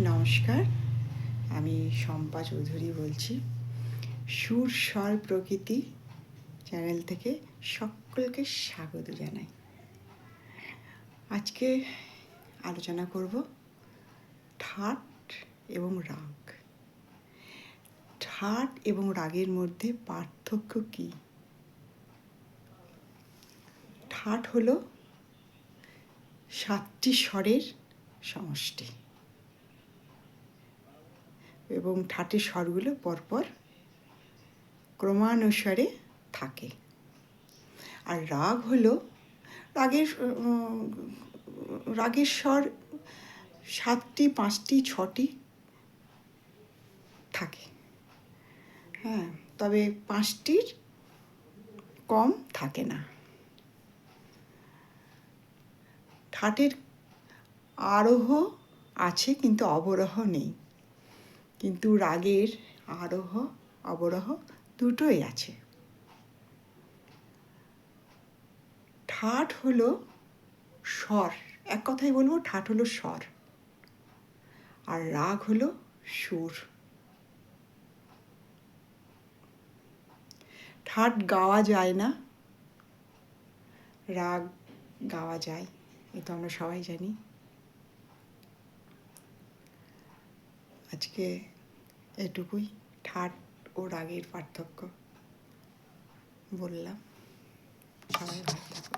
নমস্কার, আমি শম্পা চৌধুরী বলছি। সুর স্বর প্রকৃতি চ্যানেল থেকে সকলকে স্বাগত জানাই। আজকে আলোচনা করব ঠাট এবং রাগ। ঠাট এবং রাগের মধ্যে পার্থক্য কী? ঠাট হলো 7টি স্বরের সমষ্টি এবং ঠাটের স্বরগুলো পরপর ক্রমানুসারে থাকে। আর রাগ হলো রাগের স্বর 7টি, 5টি, 6টি থাকে। হ্যাঁ, তবে 5টির কম থাকে না। ঠাটের আরোহ আছে কিন্তু অবরোহ নেই, কিন্তু রাগের আরোহ অবরোহ দুটোই আছে। ঠাট হলো স্বর, এক কথায় বলবো ঠাট হলো স্বর, আর রাগ হলো সুর। ঠাট গাওয়া যায় না, রাগ গাওয়া যায়, এ তো আমরা সবাই জানি। আজকে এটুকুই ঠাট ও রাগের পার্থক্য বললাম। সবাই ভালো থাকুন।